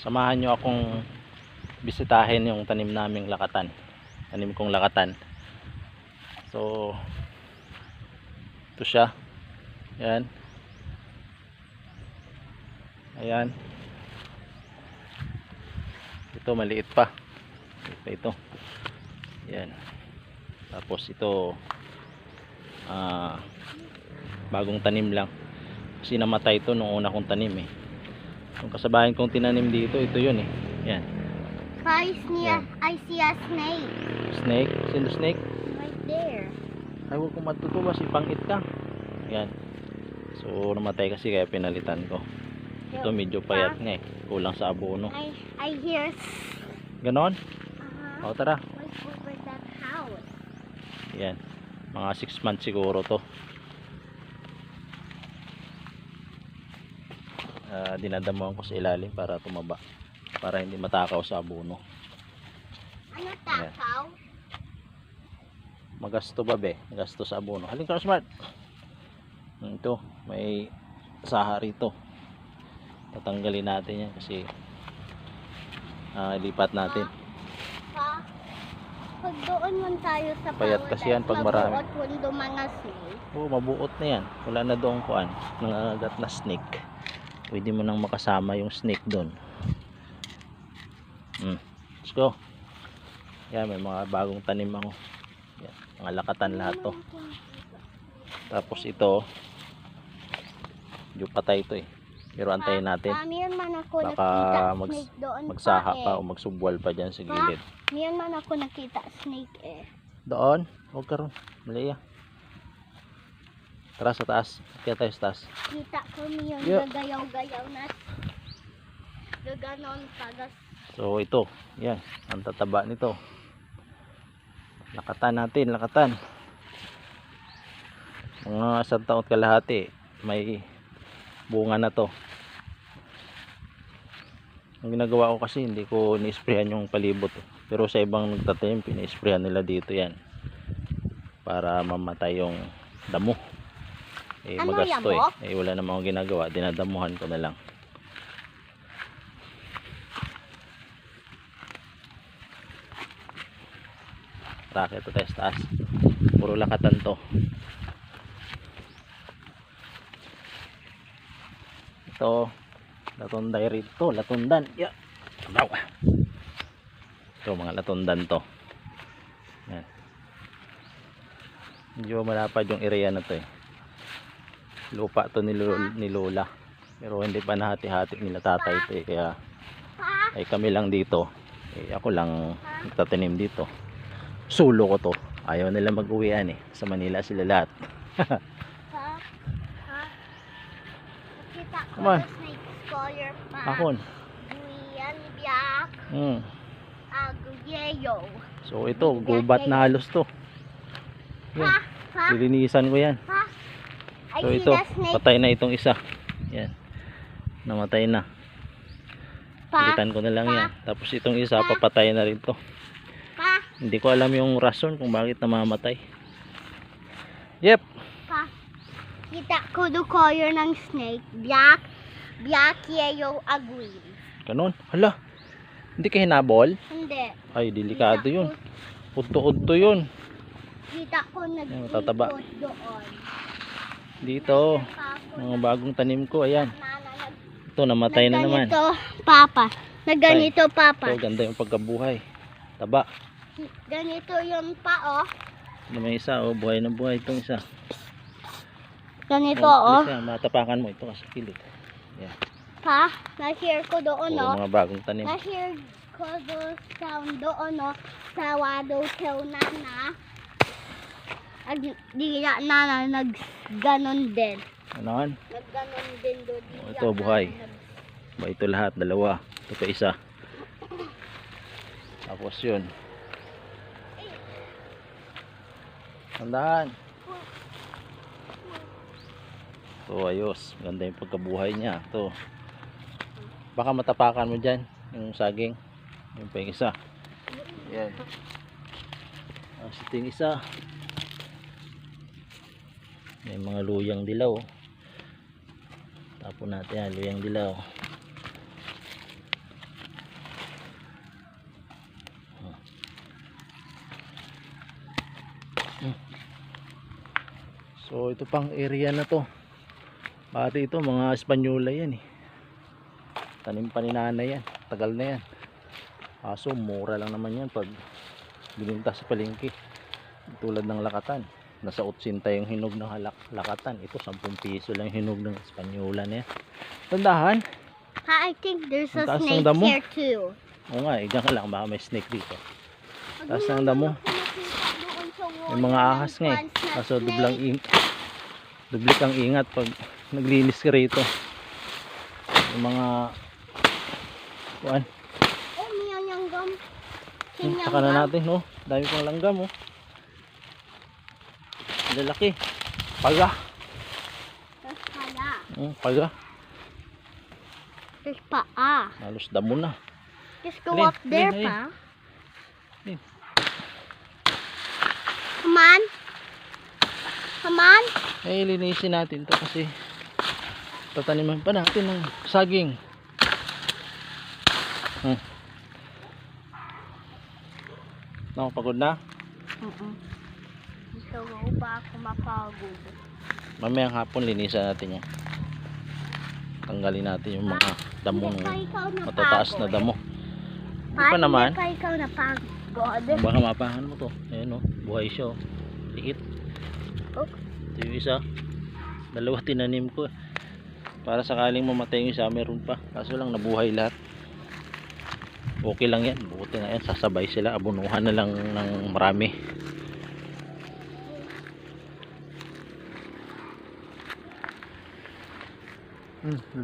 samahan nyo akong bisitahin yung tanim naming lakatan, tanim kong lakatan. So ito siya, yan, ayan, ito maliit pa ito, yan. Tapos ito bagong tanim lang kasi namatay ito nung una kong tanim eh. Yung kasabayan kong tinanim dito, ito yun eh, yan. I see a snake. Snake? Sino snake? Right there. Ay, huwag kong matutuwa, si pangit ka. Yan. So namatay kasi kaya pinalitan ko. Ito medyo payat nga eh, kulang sa abono. I hear. Ganon? O tara. Right over that house. Yan. Mga 6 months siguro to. Dinadamuhan ko sa ilalim para tumaba, para hindi matakaw sa abono. Ano takaw? Magasto ba be? Magasto sa abono. Halika ka smart. Ito, may saha rito. Tatanggalin natin yan kasi lipat natin. Pa? Pag doon man tayo sa Payat kasi yan pag marami. mabuot mundo mga snake. Oo, mabuot na yan. Wala na doon kuan, nangangagat na snake. Pwede mo nang makasama yung snake doon. Let's go. Yan, may mga bagong tanim ako. Yan, mga lakatan lahat to. Tapos ito, yung patay ito eh. Pero antayin natin. Miyan man ako Baka nakita snake doon magsaha pa pa o magsubwal pa dyan sa gilid. Miyan man ako nakita snake eh. Doon? Huwag ka ron. Mali ya. Tara sa taas. Kaya tayo sa taas. Kita ko miyan gagayaw-gayaw na gaganon tagas. So ito, yan, ang tataba nito. Lakatan natin, lakatan. Mga 1 taon kalahati, may bunga na to. Ang ginagawa ko kasi hindi ko ni-sprayan yung palibot. Pero sa ibang nagtatanim, pina-sprayan nila dito yan. Para mamatay yung damo. Eh Ano magasto yan mo? wala namang akong ginagawa, dinadamuhan ko na lang. Raket to test taas. Puro lakatan to. Ito latunday rito, latundan. Yeah. Bawa. Ito mga latundan to. Yan. Medyo malapad yung area na to eh. Lupa to ni Lola. Pero hindi pa nahati-hati nila tatay ito eh. Kaya ay kami lang dito. Eh, ako lang nagtatanim dito. Sulo ko to. Ayaw nila mag-uwian eh. Sa Manila sila lahat. Kita ko Come on. the snake color pa. Akon. Guyan, biyak, aguyeyo. So ito, gubat na halos to. Yan. Pa? Lilinisan ko yan. Pa? I So see ito, the snake. patay na itong isa. Yan. Namatay na. Pa? Pilitan ko na lang yan. Tapos itong isa, papatay na rin to. Pa? Hindi ko alam yung rason kung bakit namamatay. Yep. Pa? Kita ko the color ng snake. Black, black, yellow, aguil. Ganon. Hala. Hindi ka hinabol? Hindi. Ay, delikado yun. Udto-udto yun. Kita ko Yung tataba. nag-ikot doon. Dito. Mga bagong tanim ko. Ayan. Nana, Ito, namatay na naman. Nagganito, Papa. Nagganito, Papa. Ito, ganda yung pagkabuhay. Taba. Ganito yung pa, oh. Ano may isa, oh. Buhay na buhay itong isa. Ganito, Oh, oh. isa, matapakan mo ito kasi kilid. Yan. Pa, na-hear ko doon, Puro oh. mga bagong tanim. Na-hear ko doon sound doon, oh. Sa wado tel na. Dila na nag-ganon din. Ano? Nag-ganon din doon. Oh, ito, buhay. Ba ito lahat, dalawa. Ito pa isa. Tapos yun. Tandaan. Ito, ayos. Ganda yung pagkabuhay niya. Ito. Baka matapakan mo dyan. Yung saging. Yung pa yung isa. Yan. Tapos ito yung isa. May mga luyang dilaw. Tapon natin yan, luyang dilaw. So ito pang area na to. Pati ito mga Espanyola yan eh. Tanim pa ni nanay yan. Tagal na yan. Kaso mura lang naman yan pag bininta sa palengke. Tulad ng lakatan. Nasa 80 yung hinog ng lakatan. Ito 10 piso lang yung hinog ng Espanyola na yan. Tandahan. Pa, I think there's a Ang taas ng snake damo. here too. Oo nga, diyan ka lang. Baka may snake dito. Taas ng damo. May mga ahas nga eh. Kaso dublik ang ingat pag naglinis ka rito. Yung mga kuan. Oh, may yanggam. Saka na natin, no? Dami pang langgam, oh. Lalaki. Paga. Paga. There's paa. Halos damo na. Just go Alin, up there, alin, pa. Alin. Come on. Come on. Eh, linisin natin to kasi tataniman pa natin ng saging. Pagod na? Gusto mo ba ako mapagod? Mamayang hapon linisan natin yan. Tanggalin natin yung mga damo ng matataas na damo. Hindi pa naman. Hindi pa ikaw napagod. Baka mapahan mo to. Ayan, oh, buhay siya, oh. Liit. Oh. Ito yung isa. Dalawa tinanim ko. Para sakaling mamatay yung isa, meron pa. Kaso lang nabuhay lahat. Okay lang yan. Buti na yan. Sasabay sila. Abunuhan na lang ng marami.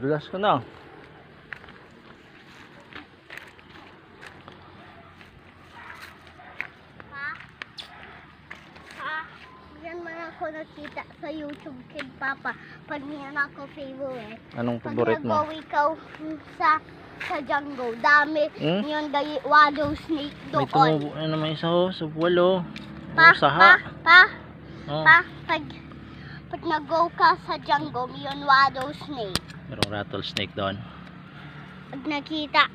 Dulas ka na. Yan man ako nakita sa YouTube kay Papa. Pag niyan ako favorite. Anong Pag favorite mo? nag-go ikaw sa jungle, dami yun gayi water snake May doon. tumubo na naman isa, oh. Sa buwalo. Pa, Saha. Oh. pag nag-go ka sa jungle, yun water snake. Merong rattlesnake doon. Pag nakita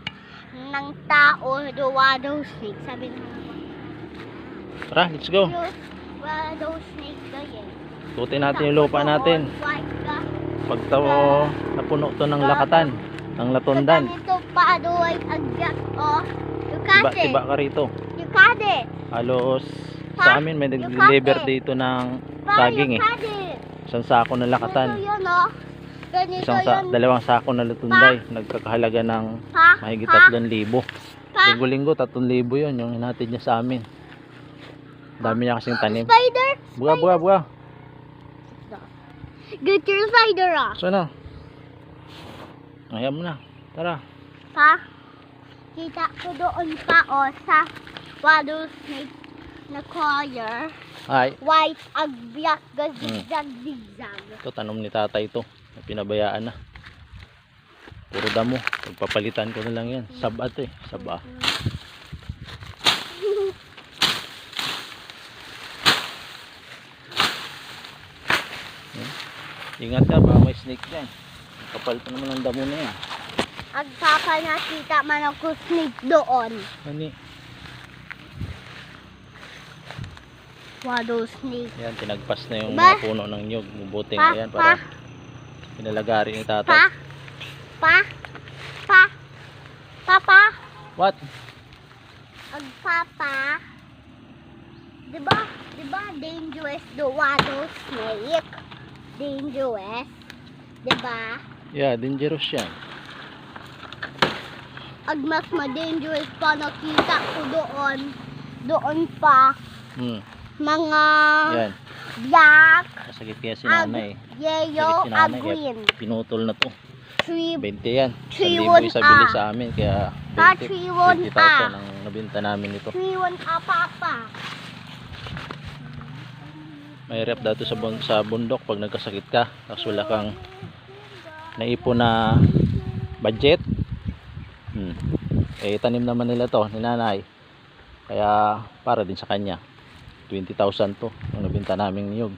ng tao do water snake, sabi nga, Tara, let's go. yun, water snake gayi. Tutin natin yung lupa natin. Pag napuno to ng lakatan, ng latundan. Ganito pa doon agyak, oh. Yukate. Tiba ka rito. Yukate. Halos Pa, sa amin may yung nag-deliver kate. dito ng Pa, saging eh. yukate. Isang sako na Ganito lakatan. yun, oh. Ganito yun. Dalawang sako na latunday. Nagkakahalaga ng Pa, mahigit pa, 3,000. pa. Linggo-linggo 3,000 yun yung hinatid niya sa amin. Dami niya kasing tanim. Spider. Buga. Get your spider, ah. So na. Ayaw mo na. Tara. Pa, kita ko doon pa, oh, sa water snake na color. Ay. White, agbiyak, zigzag. Ito tanom ni tatay ito. Pinabayaan na. Puro damo. Pagpapalitan ko na lang yan. Saba ito eh. Saba. Ingat ka, baka may snake dyan. Kapal pa naman ang damo na yan. Agpapa nakita man ako snake doon. Ani. Water snake. Yan, tinagpas na yung Ba? mga puno ng nyug. Mabuting Pa, ayan pa. para pinalagari ni tatay. Papa, What? agpapa. Diba dangerous the water snake? Dangerous. Diba? Yeah, dangerous yan. Mas ma-dangerous pa nakita ko doon pa mga Yan. black, Masakit kaya si nanay. yellow, Sakit si nanay, green. Pinutol na to. 3 20 yan. 3-1 1,000 isa bili sa amin. Kaya 3-1 20,000 ang nabinta namin ito. 3-1 apa. Mahirap dato sa bundok pag nagkasakit ka. Tapos wala kang naipon na budget. Eh tanim naman nila to ni nanay. Kaya para din sa kanya. 20,000 to ang nabinta naming niyog.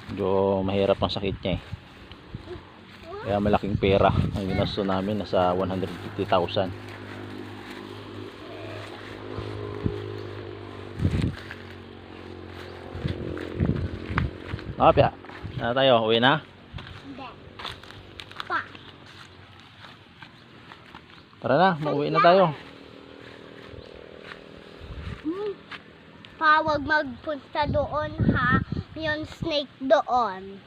Medyo mahirap ang sakit niya eh. Kaya malaking pera ang ginasto namin, nasa 150,000. Pia. Na tayo, uwi na. Hindi. Pa. Tara na, mauwi na tayo. Pa, wag magpunta doon ha. Yung snake doon.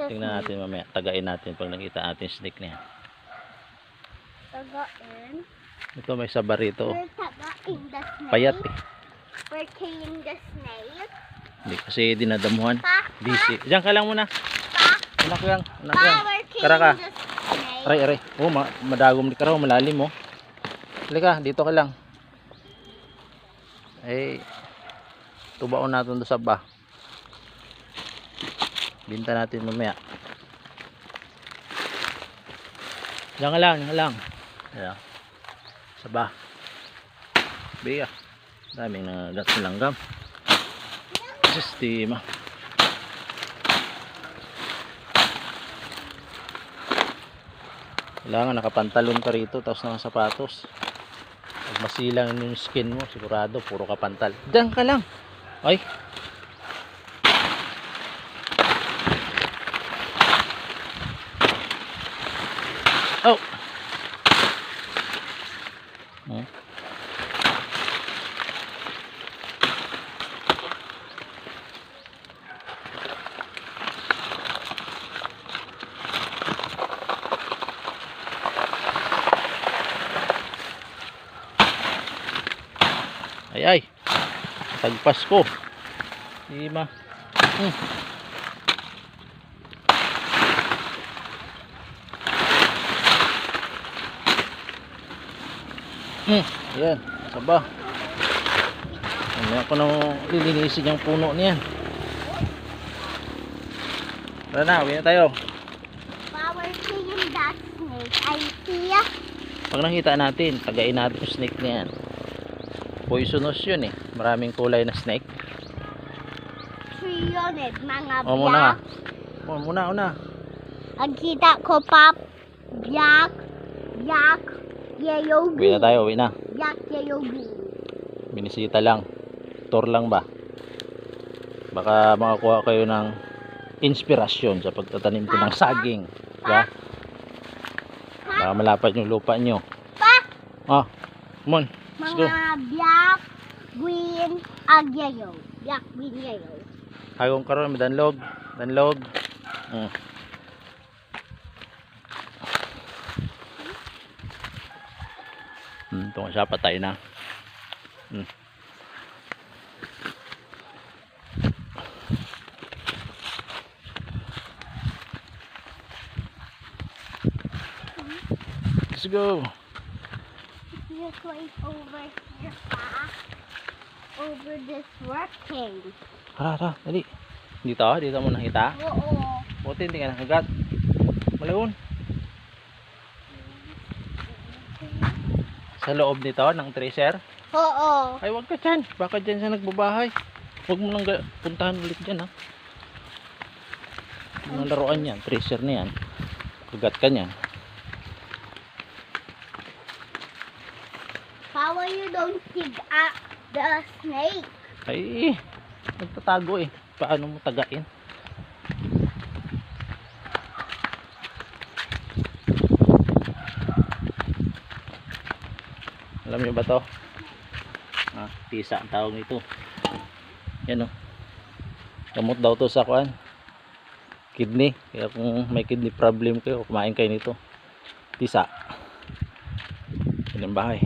Tingnan natin mamaya. Tagain natin pag nakita natin snake na yan. Tagain. Ito may sabar rito. We're tagain the snake. Payat eh. We're killing the snake. Hindi kasi dinadamuhan. Pa, Busy. Diyan ka lang muna. pa, Anak ko yan. Anak ko pa, yan. we're killing Tara ka. the snake. Aray, aray. Oh, madagom di ka raw. Malalim oh. Halika, dito ka lang. Eh, tubaon natin doon sa ba. Binta natin mamaya. Diyan ka lang, diyan ka lang. Ayan. Sa ba. Biya. Daming nagat ng langgam. Sistema. Kailangan nakapantalon ka rito tapos nakasapatos. Pag masilang yung skin mo, sigurado puro kapantal. Diyan ka lang. Ay. Oh. Hmm. Ay ay. Tagpas ko. Di ma. Yan, saba. Ano ako nang lilinisin yung puno niyan. Tara na, uwi na tayo. Pa, we're killing that snake. I see. Pag nakita natin, tagain natin yung snake niyan. Poisonous yun eh. Maraming kulay na snake. Trillioned, mga O muna. black. O muna. Ang kita ko, pop. Black. Black. Yellow, Uwi na green. tayo, uwi na. Black, yellow, green. Binisita lang. Tour lang ba? Baka makakuha kayo ng inspirasyon sa pagtatanim ko ng saging. Diba? Baka malapad yung lupa nyo. Pa, Come on. Let's go. mga black, green, and yellow. Black, green, yellow. Hagong karon danlog. Danlog. Ito siya, patay na. Let's go. This way over here, pa. Over this working. Tara, dali. Dito mo nakita. Oo. Buti hindi ka nakagat. Malawon. Sa loob nito ng tracer. Oo. Ay, wag ka dyan. Baka dyan siya nagbabahay. Huwag mo nang puntahan ulit dyan ha. Ang laruan yan. Tracer na yan. Kagat ka niyan. How are you don't dig up the snake? Ay, nagtatago eh. Paano mo tagain? Alam niyo ba to? Tisa ang tawag nito. Yan o. Gamot daw to sa kuan. Kidney. Kaya kung may kidney problem kayo, kumain kayo nito. Tisa. Yan ang bahay.